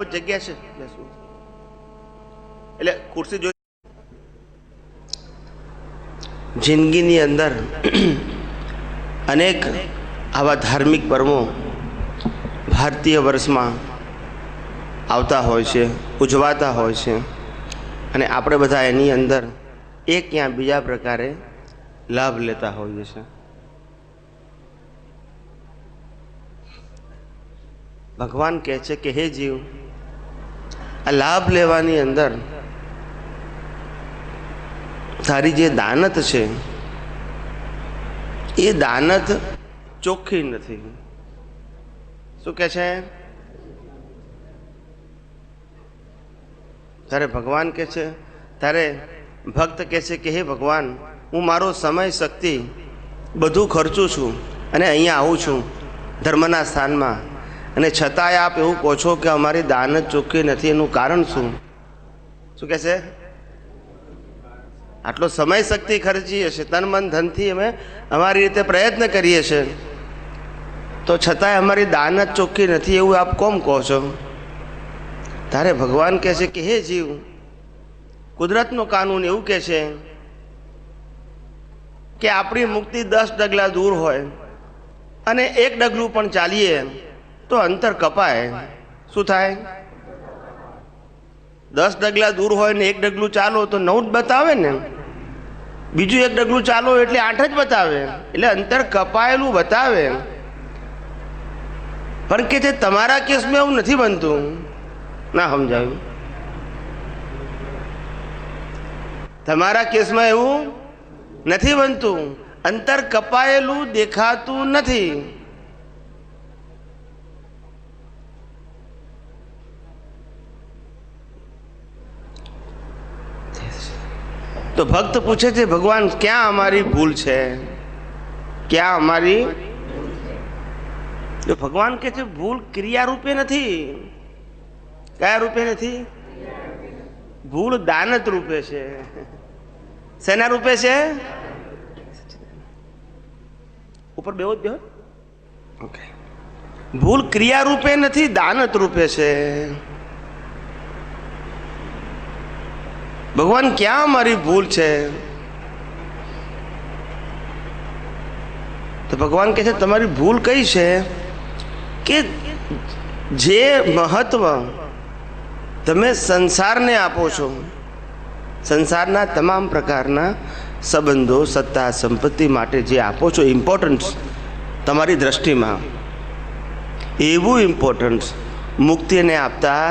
જગ્યા છે એટલે ખુરશી જોઈ જિંદગીની અંદર અનેક આવા ધાર્મિક પર્વો ભારતીય વર્ષમાં આવતા હોય છે, ઉજવાતા હોય છે અને આપણે બધા એની અંદર એક યા બીજા પ્રકારે લાભ લેતા હોઈએ છીએ. ભગવાન કહે છે કે હે જીવ, આ લાભ લેવાની અંદર તારી જે દાનત છે એ દાનત ચોખ્ખી નથી. શું કહે છે? ત્યારે ભગવાન કહે છે, ત્યારે ભક્ત કહે છે કે હે ભગવાન, હું મારો સમય શક્તિ બધું ખર્ચું છું અને અહીંયા આવું છું ધર્મના સ્થાનમાં, અને છતાંય આપ એવું કહો છો કે અમારી દાનત ચોખ્ખી નથી. એનું કારણ શું? શું કહે છે? આટલો સમય શક્તિ ખર્ચીએ છીએ, તન મન ધનથી અમે અમારી રીતે પ્રયત્ન કરીએ છીએ, તો છતાંય અમારી દાનત ચોખ્ખી નથી, એવું આપ કોમ કહો છો? તારે ભગવાન કહે છે કે હે જીવ, કુદરતનો કાનૂન એવું કહે છે કે આપણી મુક્તિ 10 ડગલા દૂર હોય અને 1 ડગલું પણ ચાલીએ તો અંતર કપાય. શું થાય? 10 ડગલા દૂર હોય ને 1 ડગલું ચાલો તો 9 જ બતાવે ને, બીજું 1 ડગલું ચાલો એટલે 8 જ બતાવે, એટલે અંતર કપાયેલું બતાવે. પણ કે તે તમારા કેસમાં એવું નથી બનતું. ના સમજાયું? તમારા કેસમાં એવું નથી બનતું, અંતર કપાયેલું દેખાતું નથી. તો ભક્ત પૂછે છે, ભગવાન ક્યાં અમારી ભૂલ છે? ક્યાં અમારી? તો ભગવાન કહે છે ભૂલ ક્રિયા રૂપે નથી. કયા રૂપે નથી? ભૂલ દાનત રૂપે છે. શેના રૂપે છે? ઉપર બેહો જ બેહો. ઓકે. ભૂલ ક્રિયા રૂપે નથી, દાનત રૂપે છે. ભગવાન ક્યાં અમારી ભૂલ છે? તો ભગવાન કહે છે તમારી ભૂલ કઈ છે કે જે મહત્વ તમે સંસારને આપો છો, સંસારના તમામ પ્રકારના સંબંધો, સત્તા, સંપત્તિ માટે જે આપો છો ઇમ્પોર્ટન્સ તમારી દ્રષ્ટિમાં, એવું ઇમ્પોર્ટન્સ મુક્તિને આપતા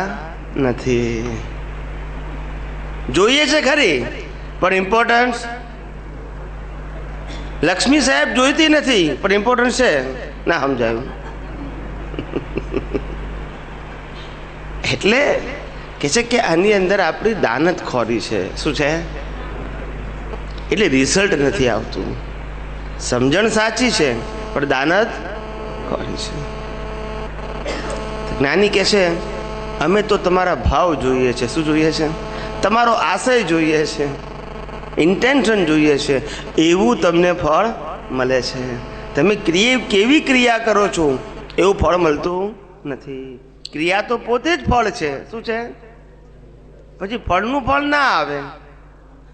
નથી. જોઈએ છે ખરી પણ ઇમ્પોર્ટન્સ લક્ષ્મી સાહેબ જોઈતી નથી પણ ઇમ્પોર્ટન્સ છે. ના સમજાયું? એટલે કે છે કે આની અંદર આપણી દાનત ખોરી છે. શું છે? એટલે રિઝલ્ટ નથી આવતું. સમજણ સાચી છે પણ દાનત ખોરી છે. જ્ઞાની કહે છે અમે તો તમારા ભાવ જોઈએ છે. શું જોઈએ છે? તમારો આશય જોઈએ છે, ઇન્ટેન્શન જોઈએ છે, એવું તમને ફળ મળે છે. તમે કેવી ક્રિયા કરો છો એવું ફળ મળતું નથી. ક્રિયા તો પોતે જ ફળ છે. શું છે? પછી ફળનું ફળ ના આવે,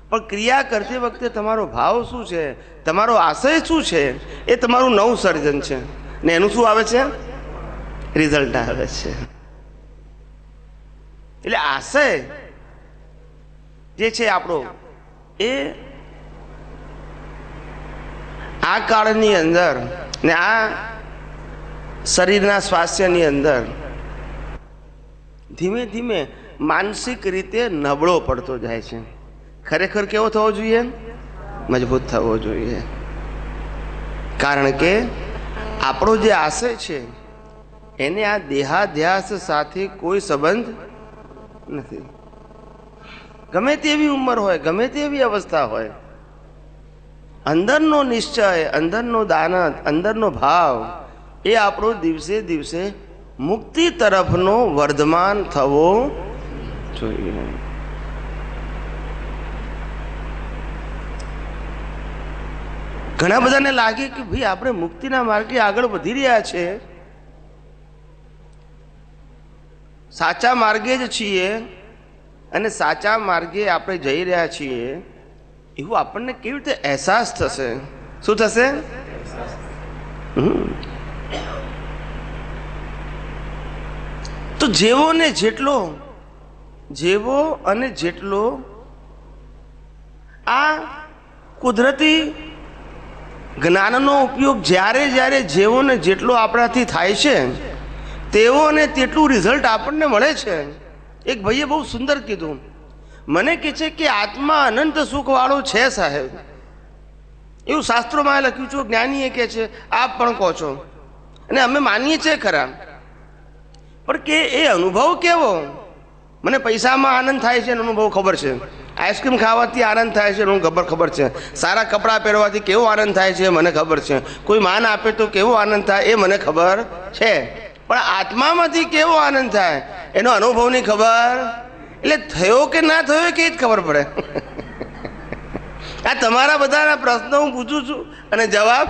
પણ ક્રિયા કરતી વખતે તમારો ભાવ શું છે, તમારો આશય શું છે, એ તમારું નવું સર્જન છે ને એનું શું આવે છે? રિઝલ્ટ આવે છે. એટલે આશય જે છે આપણો, એ આ કાળની અંદર ને આ શરીરના સ્વાસ્થ્યની અંદર ધીમે ધીમે માનસિક રીતે નબળો પડતો જાય છે. ખરેખર કેવો થવો જોઈએ? મજબૂત થવો જોઈએ. કારણ કે આપણો જે આશય છે એને આ દેહાધ્યાસ સાથે કોઈ સંબંધ નથી. ગમે તેવી ઉંમર હોય, ગમે તેવી અવસ્થા હોય, અંદરનો નિશ્ચય, અંદરનો દાનત, અંદરનો ભાવ એ આપણો દિવસે દિવસે મુક્તિ તરફનો વર્ધમાન થવો જોઈએ. ઘણા બધાને લાગે કે ભાઈ આપણે મુક્તિના માર્ગે આગળ વધી રહ્યા છે, સાચા માર્ગે જ છીએ અને સાચા માર્ગે આપણે જઈ રહ્યા છીએ એવું આપણને કેવી રીતે અહેસાસ થશે? શું થશે? તો જેવો અને જેટલો આ કુદરતી જ્ઞાનનો ઉપયોગ જ્યારે જેવો ને જેટલો આપણાથી થાય છે તેવો અને તેટલું રિઝલ્ટ આપણને મળે છે. એક ભાઈએ બહુ સુંદર કીધું, મને કહે છે કે આત્મા અનંત સુખવાળો છે સાહેબ, એવું શાસ્ત્રોમાં લખ્યું છે, જ્ઞાનીએ કહે છે, આપ પણ કહો છો અને અમે માનીએ છીએ ખરા, પણ કે એ અનુભવ કેવો? મને પૈસામાં આનંદ થાય છે એનો અનુભવ ખબર છે, આઈસ્ક્રીમ ખાવાથી આનંદ થાય છે એનું ખબર છે, સારા કપડાં પહેરવાથી કેવો આનંદ થાય છે મને ખબર છે, કોઈ માન આપે તો કેવો આનંદ થાય એ મને ખબર છે, પણ આત્મામાંથી કેવો આનંદ થાય એનો અનુભવની ખબર. એટલે થયો કે ના થયો કે જ ખબર પડે. આ તમારા બધાના પ્રશ્નો હું પૂછું છું અને જવાબ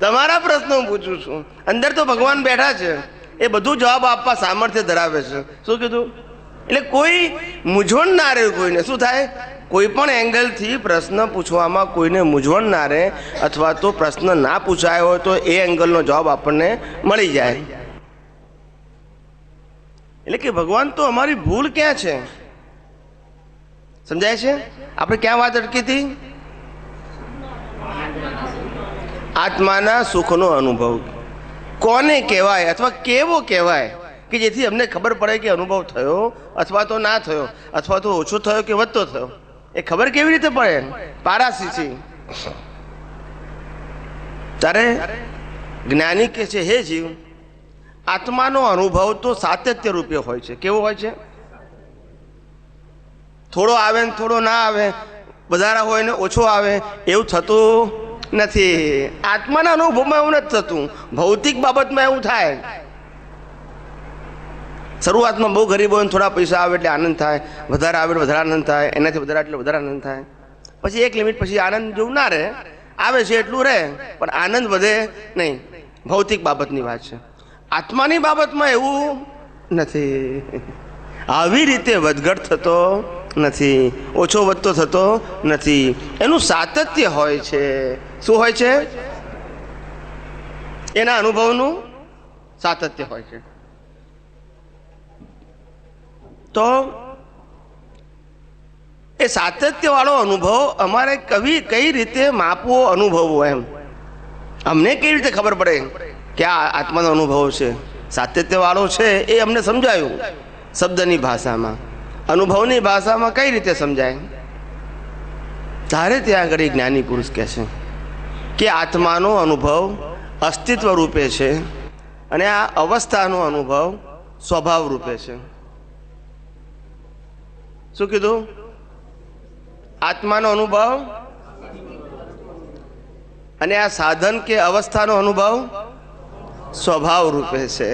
તમારા પ્રશ્નો હું પૂછું છું. અંદર તો ભગવાન બેઠા છે, એ બધું જવાબ આપવા સામર્થ્ય ધરાવે છે. શું કીધું? એટલે કોઈ મૂંઝવણ ના રહે કોઈને. શું થાય? કોઈ પણ એંગલથી પ્રશ્ન પૂછવામાં કોઈને મૂંઝવણ ના રહે, અથવા તો પ્રશ્ન ના પૂછાયો હોય તો એ એંગલનો જવાબ આપણને મળી જાય. એટલે કે ભગવાન તો અમારી ભૂલ ક્યાં છે? સમજાય છે? આપણે ક્યાં વાત અટકી હતી? આત્માના સુખનો અનુભવ કોને કહેવાય અથવા કેવો કહેવાય કે જેથી અમને ખબર પડે કે અનુભવ થયો અથવા તો ના થયો, અથવા તો ઓછો થયો કે વધતો થયો. એ ખબર કેવી રીતે પડે? પારાશીથી. ત્યારે જ્ઞાની કહે છે, હે જીવ, આત્માનો અનુભવ તો સાતત્ય રૂપે હોય છે. કેવો હોય છે? થોડો આવે ને થોડો ના આવે, વધારે હોય ને ઓછો આવે, એવું થતું નથી. આત્માના અનુભવમાં એવું નથી થતું, ભૌતિક બાબતમાં એવું થાય. શરૂઆતમાં બહુ ગરીબ હોય ને થોડા પૈસા આવે એટલે આનંદ થાય, વધારે આવે એટલે વધારે આનંદ થાય, એનાથી વધારે એટલે વધારે આનંદ થાય. પછી એક લિમિટ પછી આનંદ જેવું ના રહે, આવે છે એટલું રહે પણ આનંદ વધે નહીં. ભૌતિક બાબતની વાત છે. આત્માની બાબતમાં એવું નથી. આવી રીતે વધઘટ થતો નથી, ઓછો વધતો થતો નથી, એનું સાતત્ય હોય છે. શું હોય છે? એના અનુભવનું સાતત્ય હોય છે. તો એ સાતત્ય વાળો અનુભવ અમારે કઈ રીતે માપવો, અનુભવવો, એમ અમને કેવી રીતે ખબર પડે કે આ આત્માનો અનુભવ છે, સાતત્ય વાળો છે? એ અમને સમજાયું શબ્દની ભાષામાં. અનુભવની ભાષામાં કઈ રીતે સમજાય? તારે ત્યાં આગળ જ્ઞાની પુરુષ કહે છે કે આત્માનો અનુભવ અસ્તિત્વ રૂપે છે અને આ અવસ્થાનો અનુભવ સ્વભાવ રૂપે છે. શું કીધું? આત્માનો અનુભવ અને આ સાધન કે અવસ્થાનો અનુભવ સ્વભાવ રૂપે છે.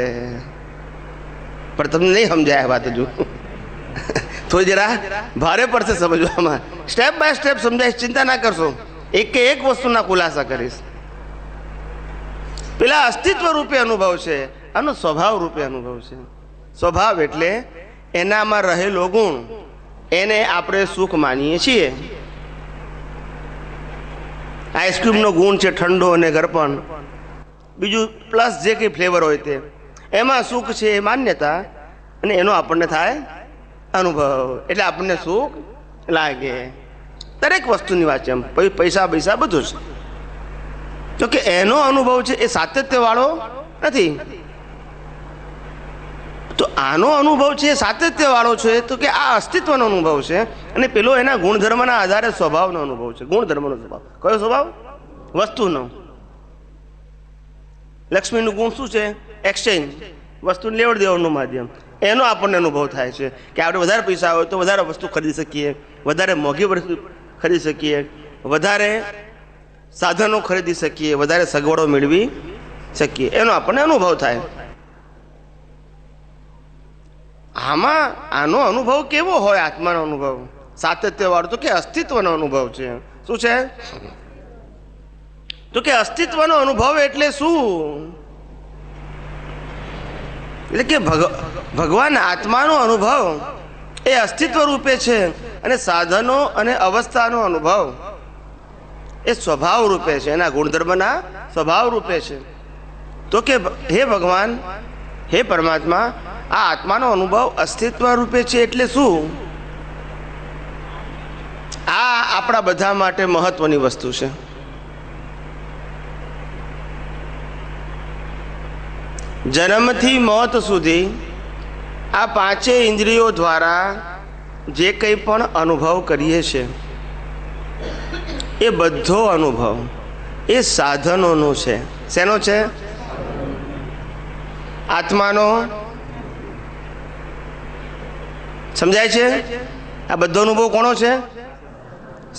પણ તમને નહીં સમજાય વાત હજુ, થોડી જરા ભારે પડશે સમજવામાં. સ્ટેપ બાય સ્ટેપ સમજાઈશ, ચિંતા ના કરશો. એક વસ્તુના ખુલાસા કરીશ. પેલા અસ્તિત્વ રૂપે અનુભવ છે, આનો સ્વભાવ રૂપે અનુભવ છે. સ્વભાવ એટલે એનામાં રહેલો ગુણ, એને આપણે સુખ માનીએ છીએ. આઈસ્ક્રીમનો ગુણ છે ઠંડો અને ગરપણ, બીજું પ્લસ જે કંઈ ફ્લેવર હોય તે, એમાં સુખ છે એ માન્યતા, અને એનો આપણને થાય અનુભવ, એટલે આપણને સુખ લાગે. દરેક વસ્તુની વાત છે. એમ પૈસા બધું છે. તો કે એનો અનુભવ છે એ સાતત્ય વાળો નથી. તો આનો અનુભવ છે એ સાતત્ય વાળો છે. તો કે આ અસ્તિત્વનો અનુભવ છે, અને પેલો એના ગુણધર્મના આધારે સ્વભાવનો અનુભવ છે. ગુણધર્મનો સ્વભાવ. કયો સ્વભાવ? વસ્તુનો. લક્ષ્મીનું ગુણ શું છે? એક્સચેન્જ, વસ્તુને લેવડ દેવડનું માધ્યમ. એનો આપણને અનુભવ થાય છે કે આપણે વધારે પૈસા હોય તો વધારે વસ્તુ ખરીદી શકીએ, વધારે મોંઘી વસ્તુ ખરીદી શકીએ, વધારે સાધનો ખરીદી શકીએ, વધારે સગવડો મેળવી શકીએ, એનો આપણને અનુભવ થાય. આનો અનુભવ કેવો હોય? આત્માનો અનુભવ સાતત્ય વાળો. તો કે અસ્તિત્વનો અનુભવ છે. શું છે? તો કે અસ્તિત્વનો અનુભવ એટલે શું? એટલે કે ભગવાન આત્માનો અનુભવ એ અસ્તિત્વ રૂપે છે અને સાધનો અને અવસ્થાનો અનુભવ એ સ્વભાવ રૂપે છે, એના ગુણધર્મના સ્વભાવ રૂપે છે. તો કે હે ભગવાન, હે પરમાત્મા, આ આત્માનો અનુભવ અસ્તિત્વ રૂપે છે એટલે શું? આ આપણા બધા માટે મહત્વની વસ્તુ છે. જન્મથી મોત સુધી આ પાંચેય ઇન્દ્રિયો દ્વારા જે કંઈ પણ અનુભવ કરીએ છીએ એ બધો અનુભવ એ સાધનોનો છે. શેનો છે? આત્માનો. સમજાય છે? આ બધો અનુભવ કોનો છે?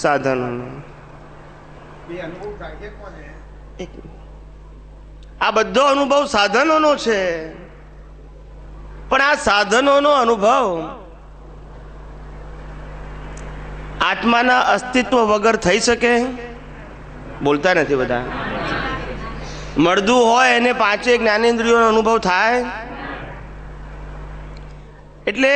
સાધનોનો. આ બધો અનુભવ સાધનોનો છે. પણ આ સાધનોનો અનુભવ આત્માના અસ્તિત્વ વગર થઈ શકે? બોલતા નથી બધા. મળદું હોય એને પાંચે જ્ઞાનેન્દ્રિયોનો અનુભવ થાય? એટલે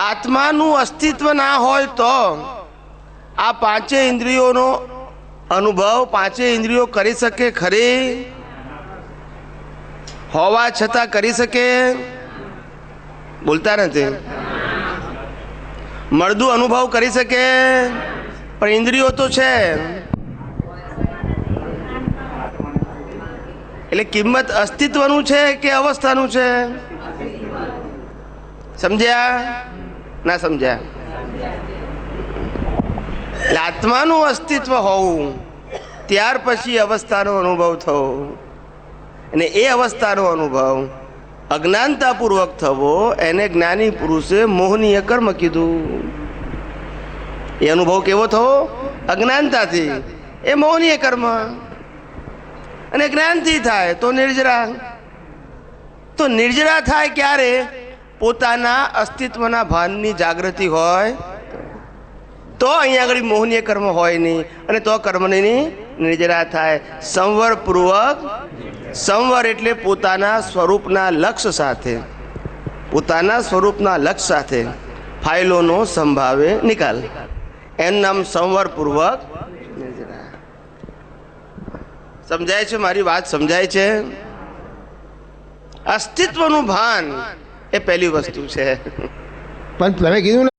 આત્માનું અસ્તિત્વ ના હોય તો આ પાંચે ઇન્દ્રિયોનો અનુભવ પાંચે ઇન્દ્રિયો કરી શકે ખરી? હોવા છતાં કરી શકે? બોલતા નથી. મળદું અનુભવ કરી શકે પણ ઇન્દ્રિયો તો છે. એટલે કિંમત અસ્તિત્વનું છે કે અવસ્થાનું છે? સમજ્યા ના સમજ્યા? એટલે આત્માનું અસ્તિત્વ હોવું ત્યાર પછી અવસ્થાનો અનુભવ થવો, અને એ અવસ્થાનો અનુભવ અજ્ઞાનતાપૂર્વક થવો એને જ્ઞાની પુરુષે મોહનીય કર્મ કીધું. એ અનુભવ કેવો થવો? અજ્ઞાનતાથી. એ મોહનીય કર્મ. અને જ્ઞાનથી થાય તો નિર્જરા. તો નિર્જરા થાય ક્યારે? પોતાના અસ્તિત્વના ભાનની જાગૃતિ હોય તો અહીંયા આગળ મોહનીય કર્મ હોય નહીં, અને તો કર્મની નિર્જરા થાય. સંવરપૂર્વક. સંવર એટલે પોતાના સ્વરૂપના લક્ષ્ય સાથે, પોતાના સ્વરૂપના લક્ષ્ય સાથે ફાઇલોનો સંભાવે નિકાલ. એનું નામ સંવરપૂર્વક નિર્જરા. સમજાય છે? મારી વાત સમજાય છે? અસ્તિત્વનું ભાન એ પહેલી વસ્તુ છે. પણ તમે કીધું